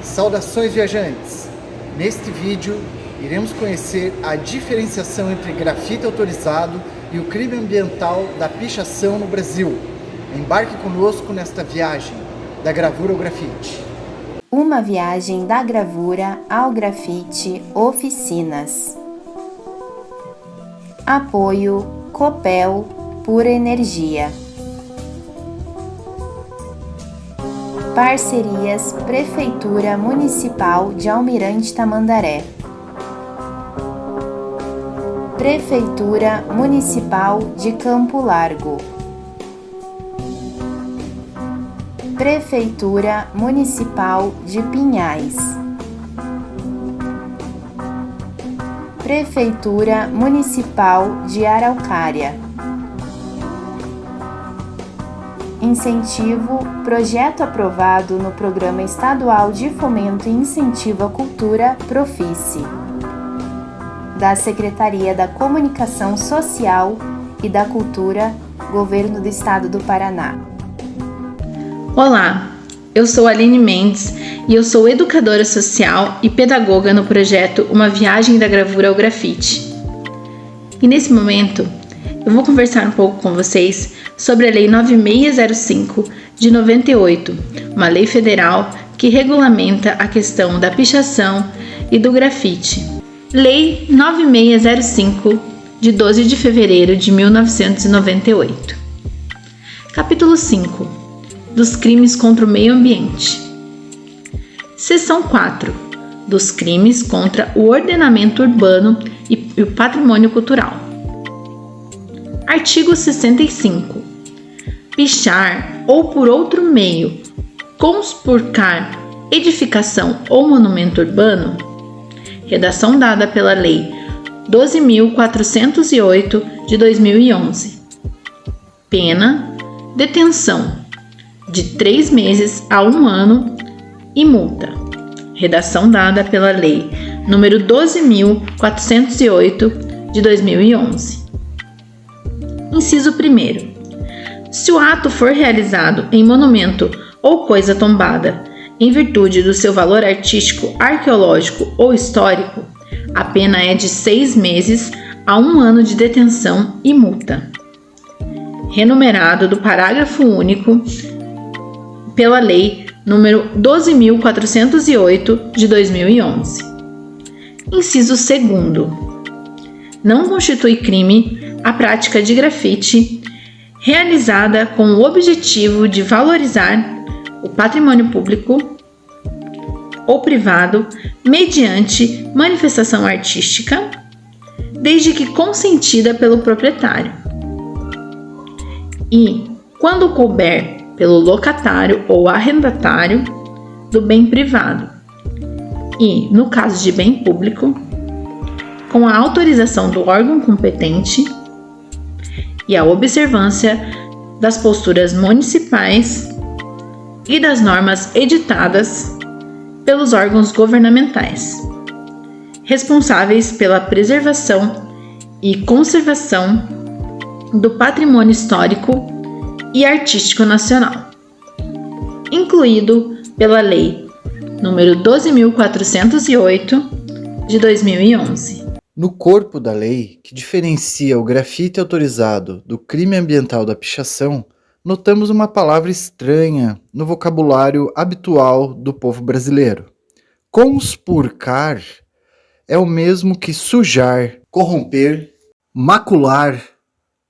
Saudações, viajantes! Neste vídeo, iremos conhecer a diferenciação entre grafite autorizado e o crime ambiental da pichação no Brasil. Embarque conosco nesta viagem da gravura ao grafite. Uma viagem da gravura ao grafite Oficinas. Apoio Copel Pura Energia. Parcerias Prefeitura Municipal de Almirante Tamandaré. Prefeitura Municipal de Campo Largo. Prefeitura Municipal de Pinhais. Prefeitura Municipal de Araucária. Incentivo projeto aprovado no Programa Estadual de Fomento e Incentivo à Cultura Profice, da Secretaria da Comunicação Social e da Cultura, Governo do Estado do Paraná. Olá, eu sou Aline Mendes e eu sou educadora social e pedagoga no projeto Uma Viagem da Gravura ao Grafite. E nesse momento, eu vou conversar um pouco com vocês sobre a Lei 9605 de 98, uma lei federal que regulamenta a questão da pichação e do grafite. Lei 9605 de 12 de fevereiro de 1998. Capítulo 5. Dos crimes contra o meio ambiente. Seção 4. Dos crimes contra o ordenamento urbano e o patrimônio cultural. Artigo 65. Pichar ou por outro meio conspurcar edificação ou monumento urbano. Redação dada pela Lei 12.408 de 2011. Pena: detenção de 3 meses a 1 ano e multa. Redação dada pela Lei número 12.408 de 2011. Inciso 1º. Se o ato for realizado em monumento ou coisa tombada, em virtude do seu valor artístico, arqueológico ou histórico, a pena é de 6 meses a 1 ano de detenção e multa. Renumerado do parágrafo único pela Lei número 12.408 de 2011. Inciso 2º. Não constitui crime a prática de grafite realizada com o objetivo de valorizar o patrimônio público ou privado mediante manifestação artística, desde que consentida pelo proprietário, e, quando couber, pelo locatário ou arrendatário do bem privado, e, no caso de bem público, com a autorização do órgão competente e a observância das posturas municipais e das normas editadas pelos órgãos governamentais, responsáveis pela preservação e conservação do patrimônio histórico e artístico nacional, incluído pela Lei número 12.408 de 2011. No corpo da lei, que diferencia o grafite autorizado do crime ambiental da pichação, notamos uma palavra estranha no vocabulário habitual do povo brasileiro. Conspurcar é o mesmo que sujar, corromper, macular,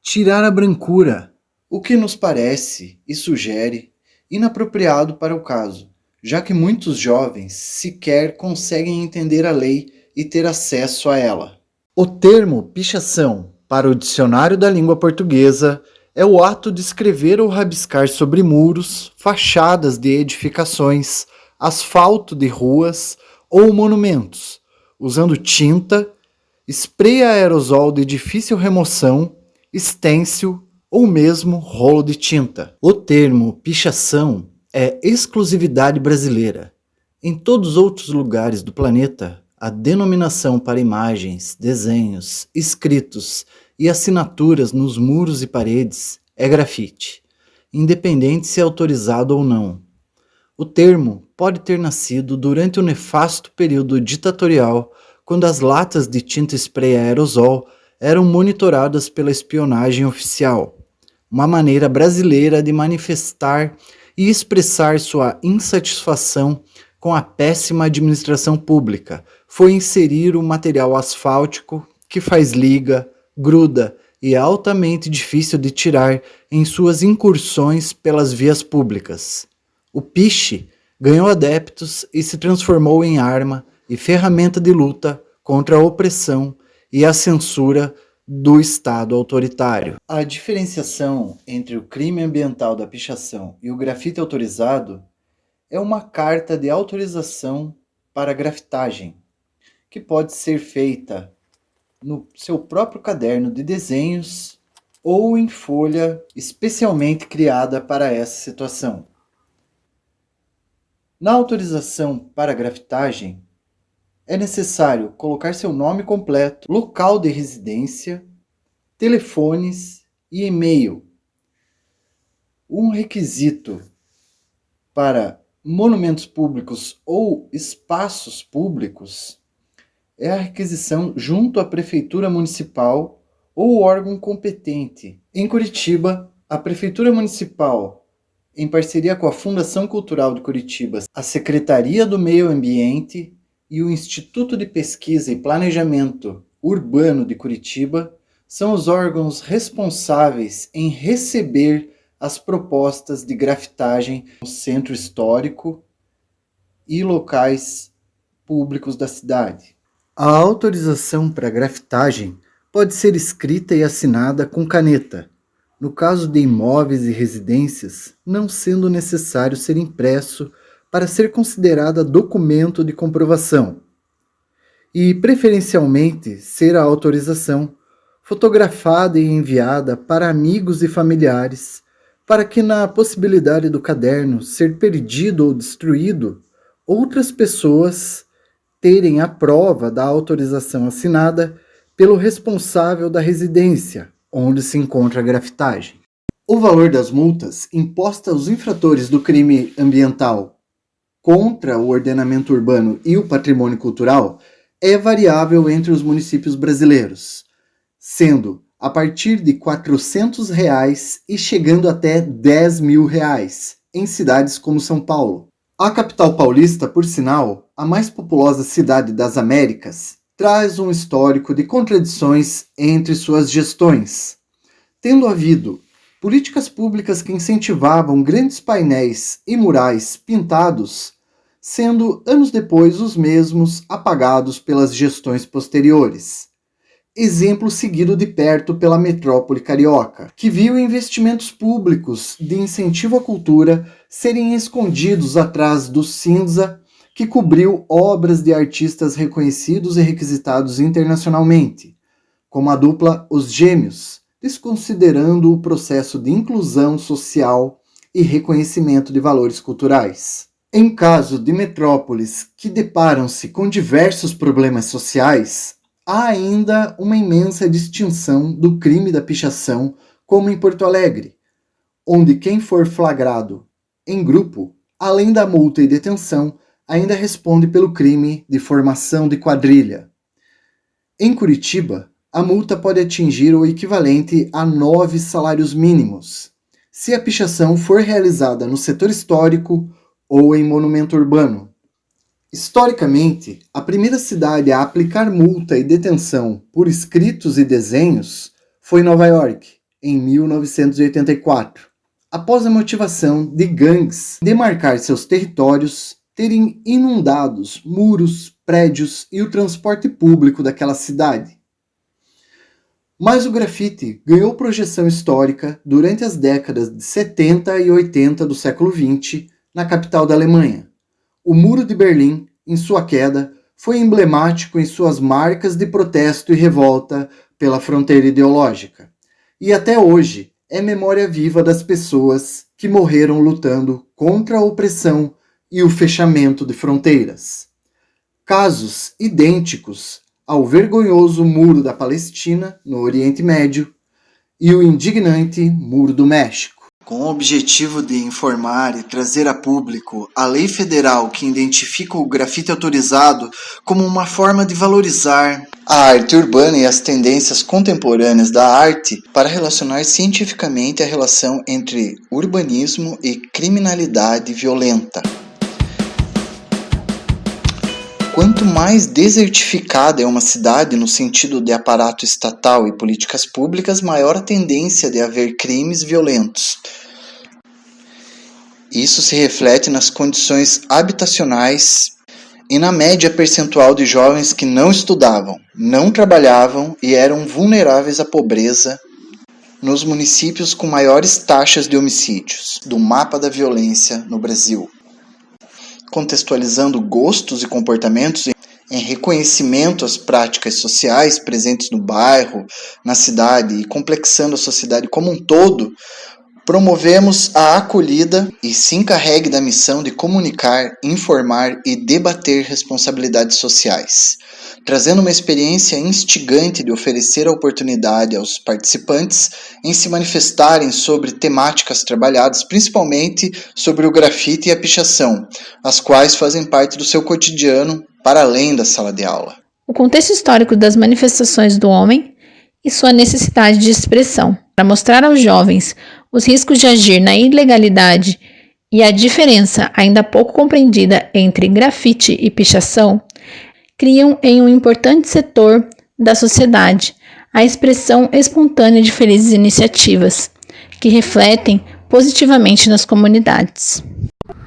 tirar a brancura, o que nos parece e sugere inapropriado para o caso, já que muitos jovens sequer conseguem entender a lei e ter acesso a ela. O termo pichação, para o dicionário da língua portuguesa, é o ato de escrever ou rabiscar sobre muros, fachadas de edificações, asfalto de ruas ou monumentos, usando tinta, spray aerosol de difícil remoção, estêncil ou mesmo rolo de tinta. O termo pichação é exclusividade brasileira. Em todos os outros lugares do planeta, a denominação para imagens, desenhos, escritos e assinaturas nos muros e paredes é grafite, independente se é autorizado ou não. O termo pode ter nascido durante o nefasto período ditatorial, quando as latas de tinta spray aerosol eram monitoradas pela espionagem oficial, uma maneira brasileira de manifestar e expressar sua insatisfação com a péssima administração pública foi inserir o material asfáltico que faz liga, gruda e é altamente difícil de tirar em suas incursões pelas vias públicas. O piche ganhou adeptos e se transformou em arma e ferramenta de luta contra a opressão e a censura do Estado autoritário. A diferenciação entre o crime ambiental da pichação e o grafite autorizado é uma carta de autorização para grafitagem, que pode ser feita no seu próprio caderno de desenhos ou em folha especialmente criada para essa situação. Na autorização para grafitagem, é necessário colocar seu nome completo, local de residência, telefones e e-mail. Um requisito para monumentos públicos ou espaços públicos é a requisição junto à Prefeitura Municipal ou órgão competente. Em Curitiba, a Prefeitura Municipal, em parceria com a Fundação Cultural de Curitiba, a Secretaria do Meio Ambiente e o Instituto de Pesquisa e Planejamento Urbano de Curitiba são os órgãos responsáveis em receber as propostas de grafitagem no centro histórico e locais públicos da cidade. A autorização para grafitagem pode ser escrita e assinada com caneta, no caso de imóveis e residências, não sendo necessário ser impresso para ser considerada documento de comprovação, e preferencialmente ser a autorização fotografada e enviada para amigos e familiares, para que na possibilidade do caderno ser perdido ou destruído, outras pessoas terem a prova da autorização assinada pelo responsável da residência, onde se encontra a grafitagem. O valor das multas impostas aos infratores do crime ambiental contra o ordenamento urbano e o patrimônio cultural é variável entre os municípios brasileiros, sendo a partir de R$ 400 e chegando até R$ 10.000 em cidades como São Paulo. A capital paulista, por sinal, a mais populosa cidade das Américas, traz um histórico de contradições entre suas gestões, tendo havido políticas públicas que incentivavam grandes painéis e murais pintados, sendo anos depois os mesmos apagados pelas gestões posteriores. Exemplo seguido de perto pela metrópole carioca, que viu investimentos públicos de incentivo à cultura serem escondidos atrás do cinza que cobriu obras de artistas reconhecidos e requisitados internacionalmente, como a dupla Os Gêmeos, desconsiderando o processo de inclusão social e reconhecimento de valores culturais. Em caso de metrópoles que deparam-se com diversos problemas sociais, há ainda uma imensa distinção do crime da pichação, como em Porto Alegre, onde quem for flagrado em grupo, além da multa e detenção, ainda responde pelo crime de formação de quadrilha. Em Curitiba, a multa pode atingir o equivalente a 9 salários mínimos, se a pichação for realizada no setor histórico ou em monumento urbano. Historicamente, a primeira cidade a aplicar multa e detenção por escritos e desenhos foi Nova York, em 1984, após a motivação de gangues demarcar seus territórios, terem inundados muros, prédios e o transporte público daquela cidade. Mas o grafite ganhou projeção histórica durante as décadas de 70 e 80 do século XX na capital da Alemanha. O Muro de Berlim, em sua queda, foi emblemático em suas marcas de protesto e revolta pela fronteira ideológica. E até hoje é memória viva das pessoas que morreram lutando contra a opressão e o fechamento de fronteiras. Casos idênticos ao vergonhoso Muro da Palestina, no Oriente Médio, e o indignante Muro do México. Com o objetivo de informar e trazer a público a lei federal que identifica o grafite autorizado como uma forma de valorizar a arte urbana e as tendências contemporâneas da arte para relacionar cientificamente a relação entre urbanismo e criminalidade violenta. Quanto mais desertificada é uma cidade no sentido de aparato estatal e políticas públicas, maior a tendência de haver crimes violentos. Isso se reflete nas condições habitacionais e na média percentual de jovens que não estudavam, não trabalhavam e eram vulneráveis à pobreza nos municípios com maiores taxas de homicídios do mapa da violência no Brasil. Contextualizando gostos e comportamentos em reconhecimento às práticas sociais presentes no bairro, na cidade e complexando a sociedade como um todo, promovemos a acolhida e se encarregue da missão de comunicar, informar e debater responsabilidades sociais, trazendo uma experiência instigante de oferecer a oportunidade aos participantes em se manifestarem sobre temáticas trabalhadas, principalmente sobre o grafite e a pichação, as quais fazem parte do seu cotidiano para além da sala de aula. O contexto histórico das manifestações do homem e sua necessidade de expressão, para mostrar aos jovens os riscos de agir na ilegalidade e a diferença ainda pouco compreendida entre grafite e pichação, criam em um importante setor da sociedade a expressão espontânea de felizes iniciativas, que refletem positivamente nas comunidades.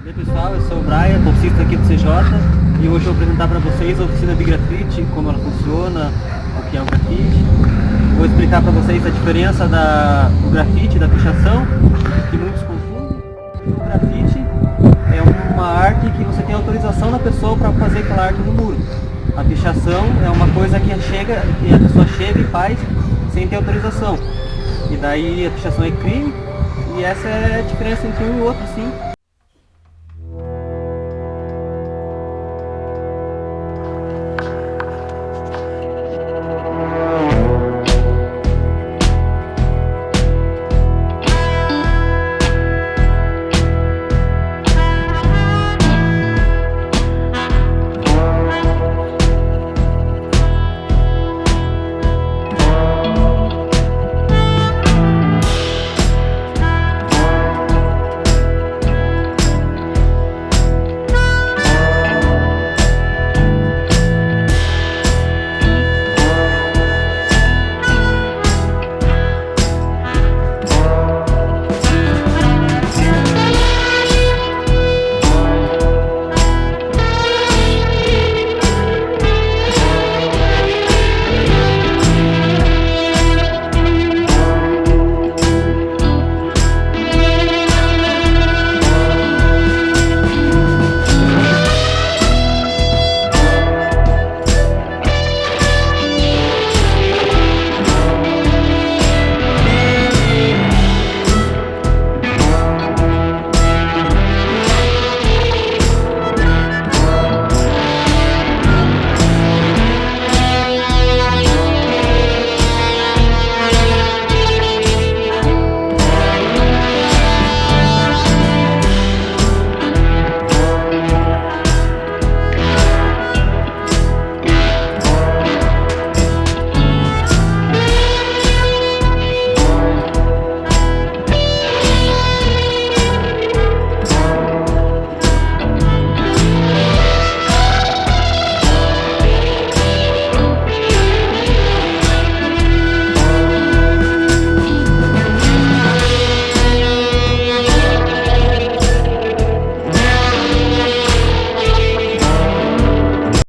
E aí, pessoal, eu sou o Brian, bolsista aqui do CJ, e hoje eu vou apresentar para vocês a oficina de grafite, como ela funciona, o que é o grafite. Vou explicar para vocês a diferença do grafite e da pichação, que muitos confundem. O grafite é uma arte que você tem autorização da pessoa para fazer aquela arte no muro. A pichação é uma coisa que a pessoa chega e faz sem ter autorização. E daí a pichação é crime, e essa é a diferença entre um e outro, sim.